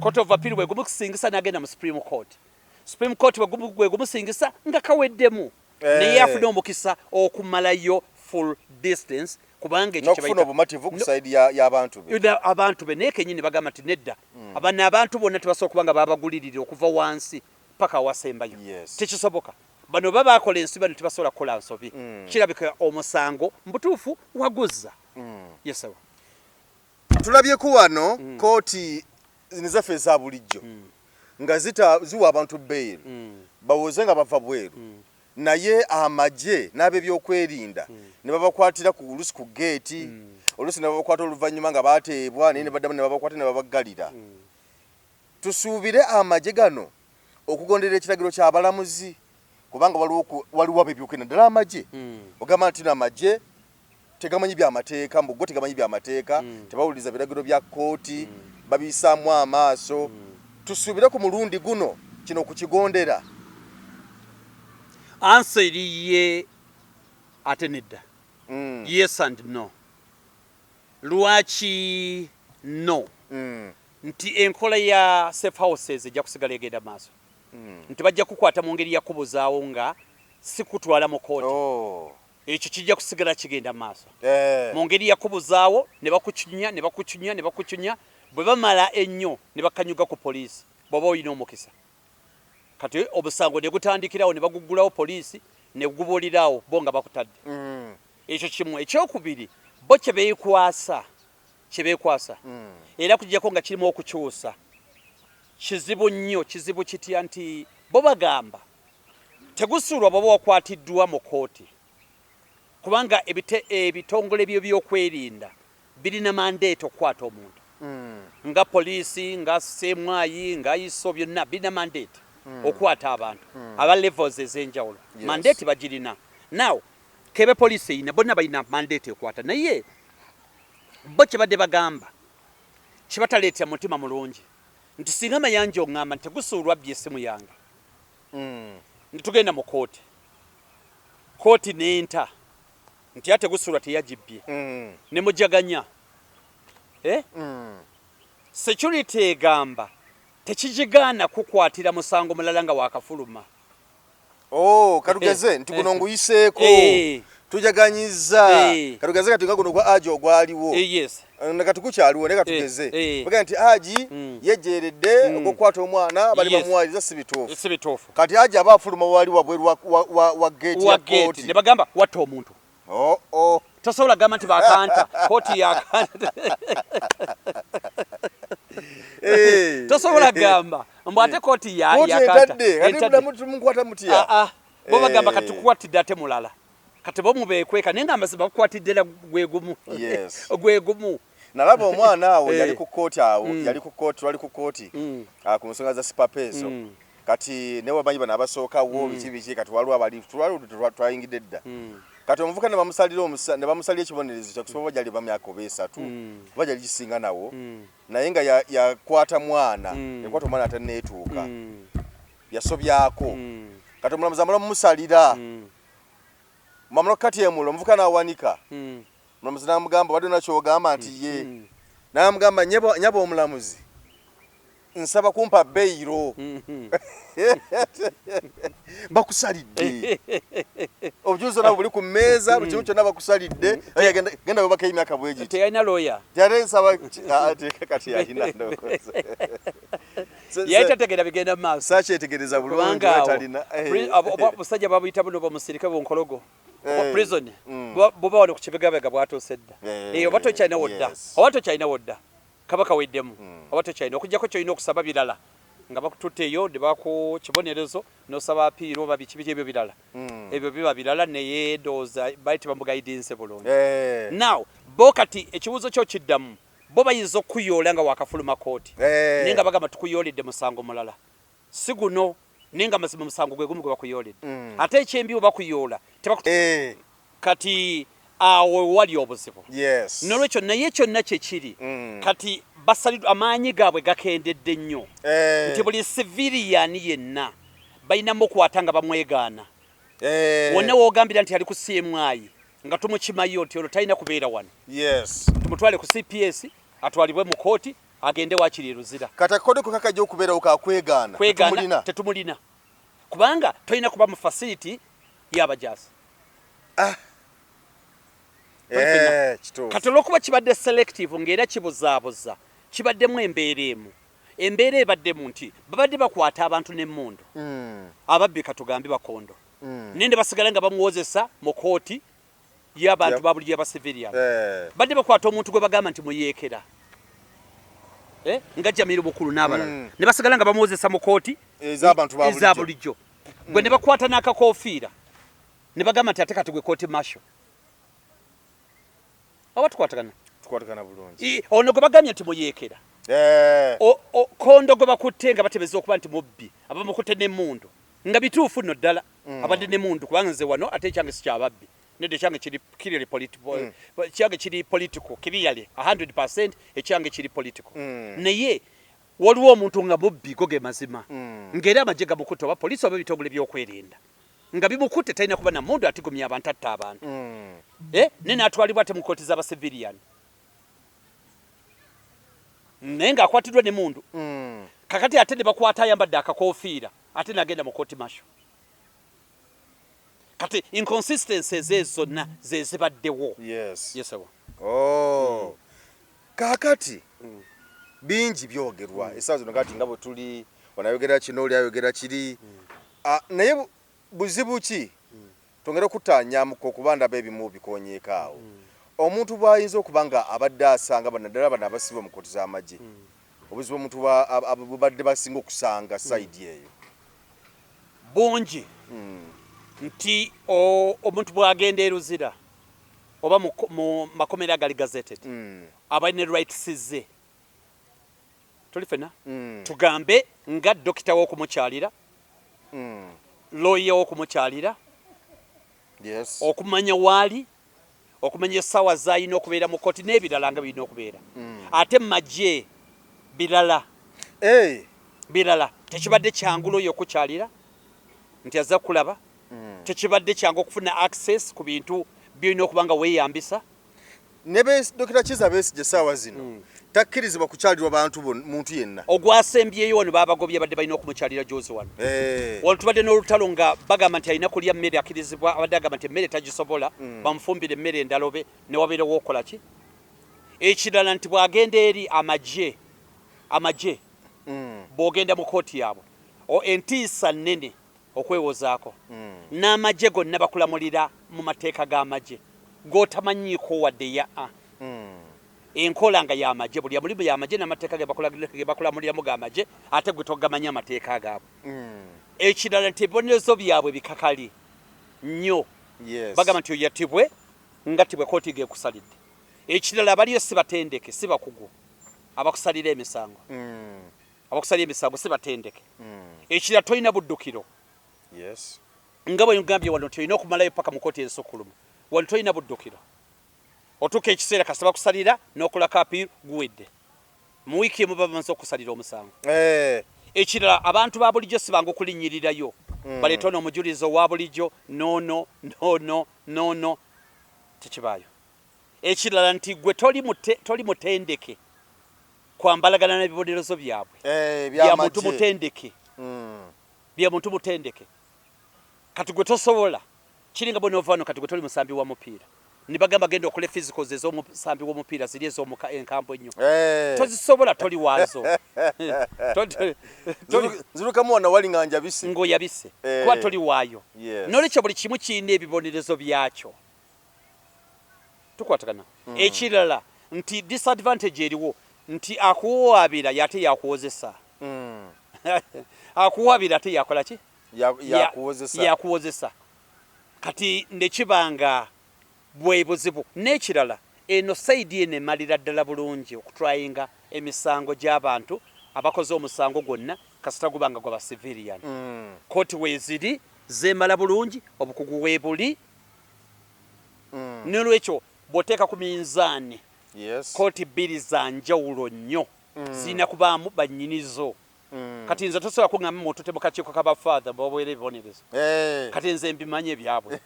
court of appeal bwe gumusingisa n'agenda mu supreme court bwe gumusingisa nga kaweddemu naye afuna omukisa okumalayo full distance kubanga ekyo n'okufuna obumativu ku sayidi y'abantu be naye kenyini bagamba nti nedda abantu bonna tebasobola kubanga babagulirira okuva wansi paka wasembayo tekisoboka bano baba bakola ensi bano tebasobola kukola nsobi kirabika omusango mbutuufu waguzza yesawa tulabyeko wano kooti zaffe eza bulijjo nga ziwa abantu bbeeyi bawoze nga bava bweru naye amagye n'ab'ebyokwerinda ne babakwatira ku lusi ku geeti olusi ne babakwata oluvannyuma nga baateebwa naye ne baddamu ne babakwata ne babaggalira tusuubire amagye gano okugondera ekiragiro ky'abalamuzi kubanga waliwo ab'ebyokwerinda ddala amagye ogamba nti amagye tegamanyi byamateeka mbugo tegamanyi byamateeka tebawuliriza biragiro bya kooti babisaamu amaaso tusuubire ku mulundi guno kino okukigondera answer ye ate nedda yes and no lwaki no nti enkola ya safe houses ejja kusigala egenda maaso nti bajja kukwata mu ngeri ya kubuzaawo nga si kutwala mu kooti ekyo kijja kusigala kigenda maaso mu ngeri ya kubuzaawo ne bakucunya bwe bamala ennyo ne bakanyuga ku poliisi bw'oba olina omukisa kati obusango ne gutandikirawo ne baguggulawo poliisi ne gubuulirawo bo nga bakutadde ekyo kimu ekyokubiri bo kye beekwasa era kujjako nga kirimu okukyusa kizibu nnyo kizibu kitya nti bo bagamba tegusuulwa bw'oba wakwatiddwa mu kooti kubanga ebitongole byo by'okwerinda birina mandeeto okukwata omuntu nga poliisi nga semwayi nga iso byonna birina mandeeti okukwata abantu aba levels ez'enjawulo mandeeti bagirina now kebe poliisi eyina bonna balina mandeeti ekwata naye bo kye badde bagamba kibataleetera mutima mulungi nti singa mayanja oŋŋamba nti tegusuulwa bbye essimu yange nitugenda mu kooti nenta nti ate gusuulwa teyagibbye ne mujaganya security egamba tekigigaana kukwatira musango mulala nga wakafuluma katugeze nti guno nguyiseeko tujaganyiza katugeze kati nga guno gwa aji ogwaliwo kati kukyaliwo ne katugeze baga nti aji yejeeredde okukwata omwana bali bamuwaliza sibituufu kati aji aba afuluma wali wabweru wa gate ya kooti ne bagamba watta omuntu tosobola gamba nti bakanta kooti yakanta tosobola gamba mbu ate kooti yakanta bo bagamba kati tukwatidde ate mulala kati bo mubeekweka naye nga amazima bakukwatidde la gwegumu nalaba omwana awo yali ku kooti twali ku kooti ku nsonga za sipapeeso kati newe bamanyi bano abasookawo biki kati waliwo abali twayingidde dda kati omuvuka ne bamusalira ekibonerezo kyakusobola gyali bamyaka oba 3 oba gyali kisinga nawo naye nga yakwata mwana yakwata omwana ataneetuuka yasobyako kati omulamuzi amala mumusalira mamalo kati emulo omuvuka n'awanika omulamuzi n'amugamba wadde nakyogamba nti ye n'amugamba nyaba omulamuzi nsaba kumpa beyiro bakusalidde obujulizi nabo buli ku mmeeza buli kimu kyonna bakusalidde genda bwebaka emyaka bwegiti teyalina lawyer yate nsaba kati yalina yali tategeera bigenda mu maaso sakyetegereza bulungi wetalina abasajja babuyita buno bamusirike bunkologo prison buba wano ku kibegabega bwatuuse dda oba tokyalinawo dda kabaka weddemu oba tokyalina okugjako kyolina okusaba birala nga bakututteeyo ne baku kibonerezo n'osaba apiiro oba biki ebyo birala ebyo biba birala naye ndowooza bali tebamugaidinse bulungi now bo kati ekibuuzo kyo kiddamu bo bayinza okuyoola nga wakafuluma kooti naye nga bagamba tukuyooledde musango mulala si guno naye nga mazima musango gwe gumu gwe bakuyooledde ate ekyembi we bakuyoola kati awo wali obuzibu nolwekyo naye kyonna kyekiri kati amaanyi gaabwe gakendedde nnyo nti buli civilian yenna balinamu okwata nga bamwegaana wonna woogambira nti ali ku CMI nga tumukimayo nti olwo talina kubeera wano tumutwale ku CPS atwalibwe mu kooti agende wakiri eruzira kati akakodeko kakajja okubeerawo kakwegaana tetumulina kubanga tolina kuba mu facility y'abajaasi kati olw'okuba kibadde selective ng'era kibuzaabuza kibaddemu embeera ebaddemu nti babadde bakwata abantu n'emmundu ababbi katugambe bakondo naye ne basigala nga bamuwozesa mu kooti y'abantu babuli y'abasivilian badde bakwata omuntu gwe bagamba nti muyeekera nga Jamiru Bukulu n'abalala ne basigala nga bamuwozesa mu kooti eza bulijjo gwe ne bakwata n'akakoofiira ne bagamba nti ate kati gwe kooti masho oba tukwatagana bulungi ono gwe bagambye nti muyeekera kondo gwe bakutte nga batebeza okuba nti mubbi abamukutte n'emmundu nga bituufu nno ddala abadde n'emmundu kubanga nze wano ate ekyange sikyababbi nedde ekyange kiri political clearly 100% ekyange kiri political naye waliwo omuntu nga mubbi go ge mazima ng'era amagye gamukutte oba poliisi oba ebitongole by'okwerinda nga bimukutte talina kuba namundu atigumya abantu atta abantu ne n'atwalibwa ate mu kooti z'abasivilian naye ng'akwatiddwa ne mundu kakati ate ne bakwata ayambadde akakofiira ate nagenda mu kooti masho kati inconsistencies ezo zonna ze zibaddewo. Yes. Yes, kakati bingi byogerwa essaawa zino kati nga bwe tuli wanayogera kino oli ayogera kiri naye buzibu ki tongera okutaanyamuka okuba ndaba ebimu bikonyeeko awo omuntu bw'ayinza okuba nga abadde asanga banaddala bano abasibwa mu kooti z'amagye obuzibu omuntu bubadde basinga okusanga sayidi eyo bungi nti omuntu bw'agenda eruzira oba mu makomera agali gazetted abalina rights ze tuli fena tugambe nga dokita w'okumukyalira lawyer w'okumukyalira okumanya waali okumanya essaawa z'alina okubeera mu kooti n'ebirala nga birina okubeera ate magye birala tekibadde kyangu lawyer okukyalira nti aza kulaba tekibadde kyangu okufuna access ku bintu byolina okuba nga weeyambisa ne dokita Kizza Besigye essaawa zino takkirizibwa kukyalirwa bantu muntu yenna ogwasembyeyo wano babagobye badde balina okumukyalira Jozi wano wano tubadde n'olutalo nga bagamba nti alina kulya mmere akkirizibwa abadde agamba nti emmere tagisobola bamufumbire emmere endalobe ne wabeerewo okola ki ekirala nti bw'agenda eri amagye bw'ogenda mu kooti yaabwe entiisa nnene okwewozaako n'amagye gonna bakulamulira mu mateeka g'amagye g'otamanyiiko wadde ya enkola nga y'amagye buli amulimu y'amagye n'amateeka ge bakulamuliramu g'amagye ate gwe togamanya amateeka gaabwe ekirala nti ebibonerezo byabwe bikakali nnyo bagamba nti oyatibwe nga tibwe kooti geekusalidde ekirala abaliyo si batendeke si bakugu abakusalira emisango si batendeke ekirala tolina buddukiro nga bwe ngambye wano tolina okumalayo paka mu kooti ensukkulumu wano tolina buddukiro otuuka ekiseera kasaba kusalira n'okulako apiiru guwedde mu wiiki emu bamaze okusalira omusango ekirala abantu ba bulijjo sibanga okulinnyirirayo baleeta n'omujulizi owa bulijjo noono tekibaayo ekirala nti gwe toli mutendeke kwambalagana n'ebibonerezo byabwe bya muntu mutendeke kati gwe tosobola kiringa bonovaano kati gwe toli musambi wa mupiira nibagamba genda okole physicals ez'omusambi w'omupiira ziri ez'enkambo ennyo tozisobola toli waazo zirukamu wana wali nganja bise ng'oyabise kuba toli waayo n'olwekyo buli kimu kirina ebibonerezo byakyo tukwatagana ekirala nti disadvantage eriwo nti akuwaabira yate yakuwozesa akuwaabira ate yakola ki yakuwozesa kati nekibanga bwe buzibu n'ekirala eno sayidi eno emalira ddala bulungi okutrayinga emisango gy'abantu abakoze omusango gwonna kasita gubanga gwa basivilian kooti weeziri zeemala bulungi obukugu weebuli n'olwekyo bw'oteeka ku minzaani kooti bbiri za njawulo nnyo zirina kubaamu bannyinizo kati nze tosobola kuŋŋamba mutute mu kakiiko k'abafaatha baweera ebibonerezo kati nze mbimanyi ebyabwe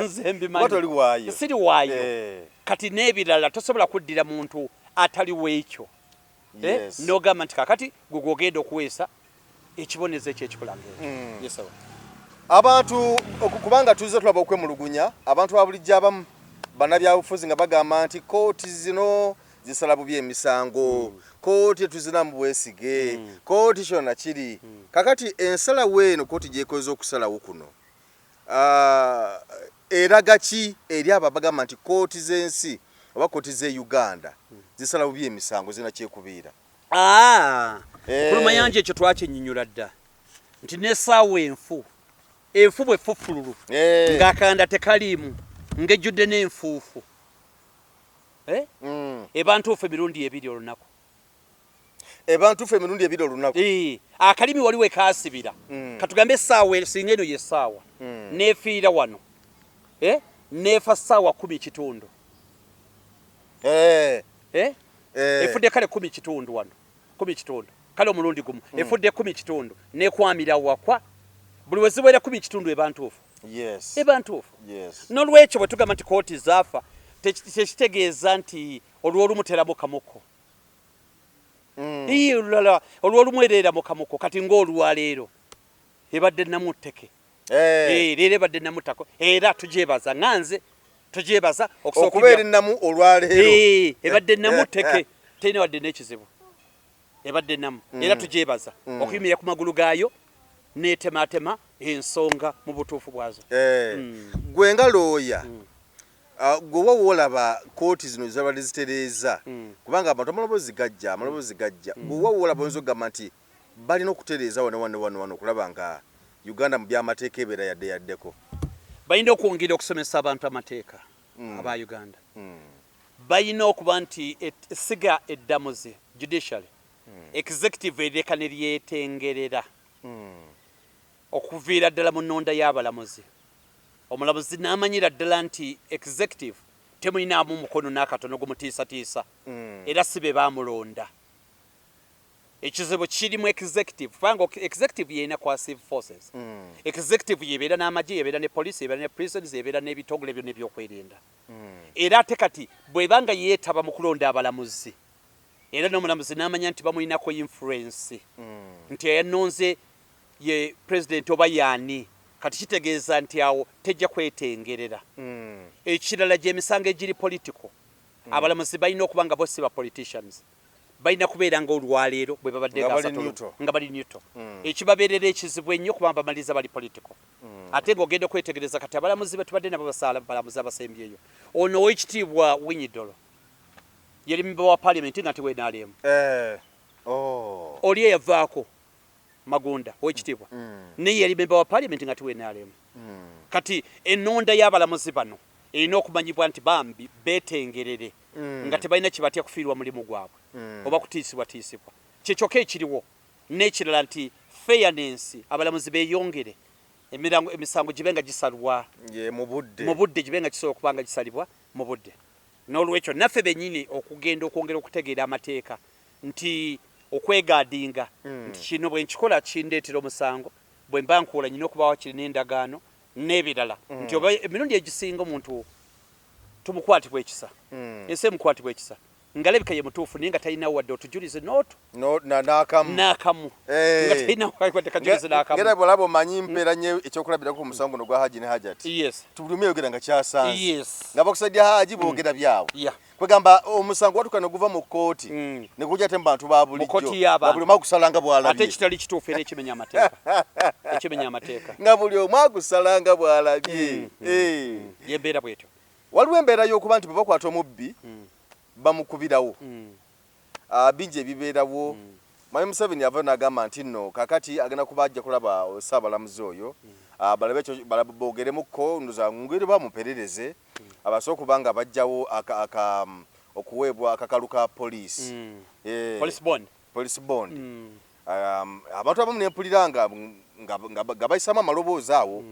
nze mbimanyi siri waayo kati n'ebirala tosobola kuddira muntu ataliwo ekyo n'ogamba nti kakati gwe gwogenda okuweesa ekibonezo ekyo ekikulanga abantu kubanga tulize tulaba okwemulugunya abantu babulijjo abamu bannabyabufuzi nga bagamba nti kooti zino zisala bubi emisango kooti tuzinamu bwesige kooti kyonna kiri kakati ensalawo eno kooti gyekoze okusalawo kuno eraga ki eri abo bagamba nti kooti z'ensi oba kooti z'e Uganda zisala bubi emisango zina kyekubiira kuluma yanje ekyo twakyenyinyula dda nti n'essaawa enfu bwe ffufululu ng'akanda tekaliimu ng'ejjudde n'enfuufu eba ntuufu emirundi ebiri olunaku akalimi waliwo ekaasibira katugambe essaawa singa eno yessaawa neefiira wano neefa ssaawa 10 efudde kale 10 wano 10 kale omulundi gumu efudde 10 neekwamira wakwa buli we zibeera 10 eba ntuufu eba ntuufu n'olwekyo bwe tugamba nti kooti zaafa tekitegeeza nti olw'olumu teramu kamuko lala olw'olumwerera mu kamuko kati ng'olwaleero ebadde namutteke leero ebadde namuttako era tujebaza nganze tujebaza okubeera ennamu olwaleero ebadde namutteke tena wadde n'ekizibu ebadde namu era tujebaza okuyimira ku magulu gaayo netematema ensonga mu butuufu bwazo gwe nga looya gwe woolaba kooti zino zabadde zitereeza kubanga abantu amaloboozi gajja gwe woolaba oyinza okugamba nti balina okutereeza wano okulaba nga Uganda mu by'amateeka ebeera yaddeko balina okwongera okusomesa abantu amateeka aba Uganda balina okuba nti esiga eddamuzi judiciary executive ereka ne lyetengerera okuviira ddala mu nnonda y'abalamuzi omulamuzi n'amanyira ddala nti executive temulinaamu mukono n'akatono gumutiisatiisa era si be baamulonda ekizibu kirimu executive kubanga executive yeena coercive forces executive yebeera n'amagye yebeera ne police yebeera ne prisons yebeera n'ebitongole byonna ebyokwerinda era ate kati bwebanga yeetaba mu kulonda abalamuzi era n'omulamuzi n'amanya nti bamulinako influence nti eyanonze ye president oba yaani kati kitegeeza nti awo tejja kwetengerera ekirala gy'emisango egiri political abalamuzi balina okuba nga bo si ba politicians balina kubeera nga olwaleero bwe babadde nga bali neutral ekibabeerera ekizibu ennyo kuba bamaliza bali political ate ng'ogenda okwetegereza kati abalamuzi betubadde nabo balamuzi abasembyeyo ono ow'ekitiibwa Winyidolo yali memba wa parliament nga tiweenaalemu oli eyavaako Magunda ow'ekitiibwa naye yali memba wa parliament nga tiweenaalemu kati ennonda y'abalamuzi bano erina okumanyibwa nti bambi beetengerere nga tebalina kibatya kufiirwa mulimu gwabwe oba kutiisibwatiisibwa kyekyokka ekiriwo n'ekirala nti fairness abalamuzi beeyongere emisango gibe nga gisalwa mu budde gibe nga kisobola okuba nga gisalibwa mu budde n'olwekyo naffe bennyini okugenda okwongera okutegeera amateeka nti okwegaadinga nti kino bwe nkikola kindeetera omusango bwe mba nkuula nyina okubawo kirina endagaano n'ebirala nti oba emirundi egisinga omuntu tumukwatibwa ekisa ensi emukwatibwa ekisa ngalabika ye mutuufu naye nga talinawo wadde otujulize n'akamu nga talinawo kajulize n'akamu ngera bwolaba omanyi mpeera nnyo ekyokulabirako ku musango guno gwa Haji ne Hajati tubulumi oyogera nga kyasanze nga bakusajja Haji boogera byabwe kwegamba omusango watuka ne guva mu kkooti ne gujja ate mu bantu ba bulijjo nga buli omu agusala nga bw'alabye ate kitali kituufu era ekimenya amateeka nga buli omu agusala nga bw'alabye yembeera bwetyo waliwo embeera y'okuba nti bwe bakwata omubbi bamukubirawo bingi ebibeerawo Mwami Museveni yava n'agamba nti nno kakati agenda kuba ajja kulaba Ssaabalamuzi oyo balabe boogeremukko ndoza ngeri bamuperereze abasobola okuba nga bajjawo okuweebwa akakalu ka police bond abantu abamu nempulira nga bayisamu amaloboozi awo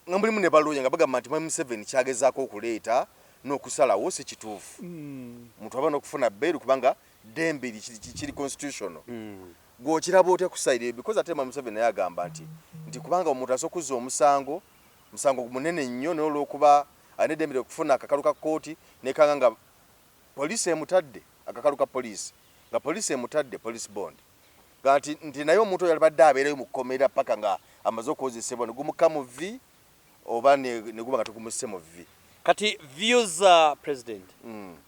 nga mulimu ne balooya nga bagamba nti Mwami Museveni kyagezaako okuleeta n'okusalawo si kituufu muntu aba n'okufuna bbeeru kubanga dembe kiri constitutional gw'okiraba otya kusaire because ate Mwami Museveni naye agamba nti kubanga omuntu asobola okuzza omusango munene nnyo n'olwokuba alina eddembe okufuna akakalu ka kkooti nekanga nga poliisi emutadde akakalu ka poliisi nga poliisi emutadde police bond nti naye omuntu oyo alibadde abeereyo mu kkomera paka nga amaze okukozesebwa ne gumuka mu vi oba ne guba nga tegumusse mu vi kati views za president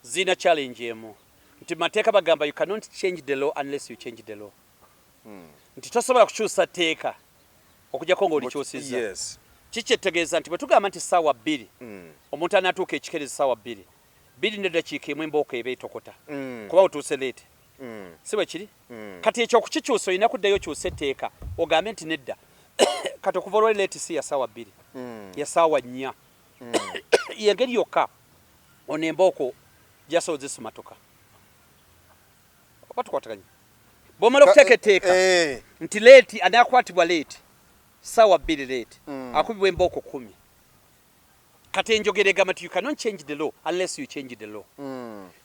zina challenge emu nti mateeka bagamba you cannot change the law unless you change the law nti tosobola kukyusa teeka okujjako ng'olikyusizza kikyetegeeza nti bwe tugamba nti ssaawa 2 omuntu anaatuuka ekikeerezi ssaawa 2 n'eddakiika emu embooko eba etokota kuba otuuse leete si bwe kiri kati ekyo okukikyusa olina kuddayo okyusa etteeka ogambe nti nedda kati okuva olwali leete si ya ssaawa 2 ya ssaawa 4 yengeri yokka ono embooko gyasobola zisumatuka oba tukwataganye bw'omala okuteeka etteeka nti leeti anaakwatibwa leeti ssaawa 2 leeti akubibwa embooko 10 kati enjogera egamba nti you cannot change the law unless you change the law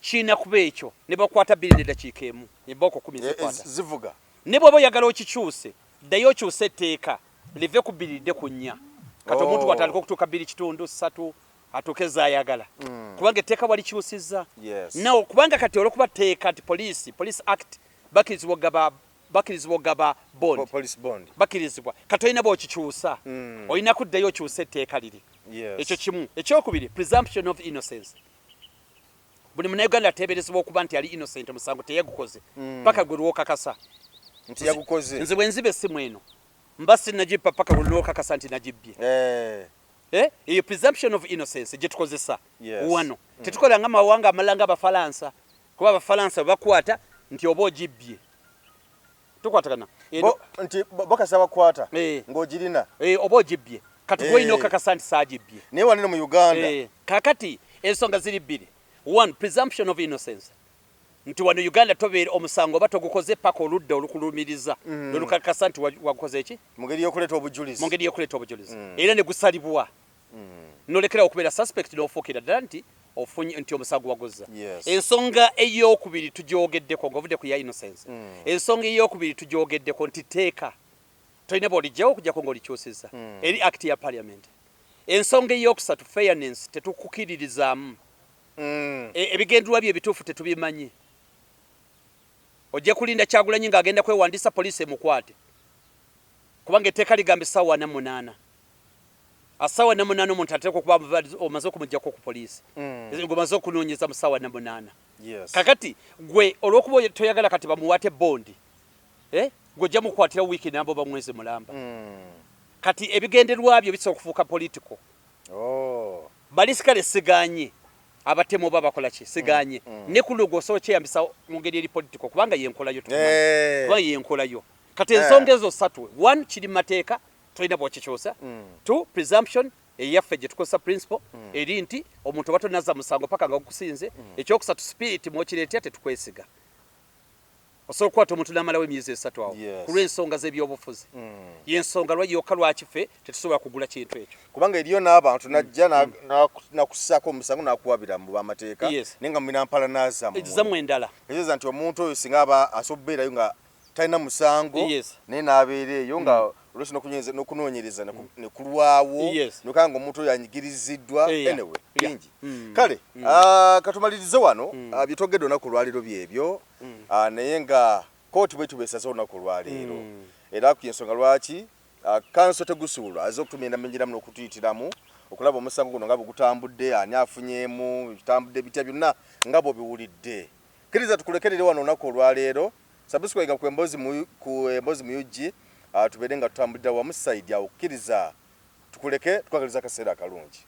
kiina kuba ekyo ne bakwata 2 n'eddakiika emu embooko 10 zivuga ne bw'oba oyagala okikyuse ddayo okyuse etteeka live ku 2 lidde ku 4 kati omuntu watandika okutuuka 2 kitundu 3 atukeza ayagala kubanga etteeka walikyusizza yes. nawo kubanga kati olwokuba teeka ti police act bakirizibwa ogaba bond bakirizibwa kati olina bwokikyusa olina kuddayo okyusa etteeka liri ekyo kimu ekyokubiri presumption of innocence buli munauganda ateeberezebwa okuba nti ali innocent omusango teyagukoze paka gwe lwokakasa nze bwe nziba essimu eno mba sinagippa paka gwe lwokakasa nti nagibbye eyo presumption of innocence gye tukozesa wano tetukola nga mawanga amalala nga abafalansa kuba abafalansa bakwata nti oba ogibbye tukwatagana nti bakasa bakwata ng'ogirina oba ogibbye kati gwolina okakasa nti saagibbye naye wanene mu uganda kakati ensonga ziri bbiri one presumption of innocence nti wano uganda tobeera omusango oba togukoze paka oludda olukulumiriza lolukakasa nti wagukoze eki mu ngeri y'okuleeta obujulizi era ne gusalibwa nolekera okubeera suspect n'ofuukira ddala nti ofunye nti omusango wagozza ensonga ey'okubiri tugyogeddeko ng'ovudde ku ya innocence ensonga ey'okubiri tugyogeddeko nti teeka tolina bw'olijjawo okujjako ng'olikyusizza eri act ya parliament ensonga ey'okusatu fairness tetukukiririzaamu ebigendulwa bye ebituufu tetubimanyi ojja kulinda Kyagulanyi ng'agenda kwewandiisa poliisi emukwate kubanga etteeka ligamba essaawa 48 assaawa 48 omuntu ateekwa okuba omaze okumuggyako ku poliisi ng'omaze okunoonyeza mu ssaawa 48 kakati gwe olw'okuba toyagala kati bamuwaate bondi ng'ojja mukwatira wiiki namba oba mwezi mulamba kati ebigenderwa byo bisobola okufuuka political balisikale siganye abatemu oba bakola ki siganye ne ku lugo osobola kyeyambisa mu ngeri eri political kubanga yenkolayo kubanga yenkolayo kati ensonga ezo ssatu one kiri mateeka tolina bwokikyusa two presumption eyaffe gye tukozesa principle eri nti omuntu oba tonaza musango paka nga gukusinze ekyokusatu spirit mwokireetya tetukwesiga osobola okukwata omuntu n'amalawo emyezi 3 awo ku lw'ensonga z'ebyobufuzi y'ensonga yokka lwakiffe tetusobola kugula kintu ekyo kubanga eriyo n'abantu najja nakusaako omusango n'akuwabira mu bamateeka naye nga muminampala nazamu endala ekiza nti omuntu oyo singa aba asobola okubeerayo nga talina musango naye n'abeera eyo nga olwesi n'okunoonyereza ne kulwawo nokanga nga omuntu oyo anyigiriziddwa anyway bingi kale katumalirize wano byetwogedde olunaku olwaleero byebyo naye nga kooti bwetyo bwesaza olunaku olwaleero era ku ensonga lwaki kanso tegusuulwa azze okutumya endamenyeramu n'okutuyitiramu okulaba omusango guno nga bwegutambudde ani afunyeemu bitambudde bitya byonna nga bw'obiwulidde kkiriza tukulekerere wano olunaku olwaleero sabusikoyiga ku emboozi mu UG tubeere nga tutambulira wamu sayidi awo kkiriza tukuleke tukwagaliza akaseera akalungi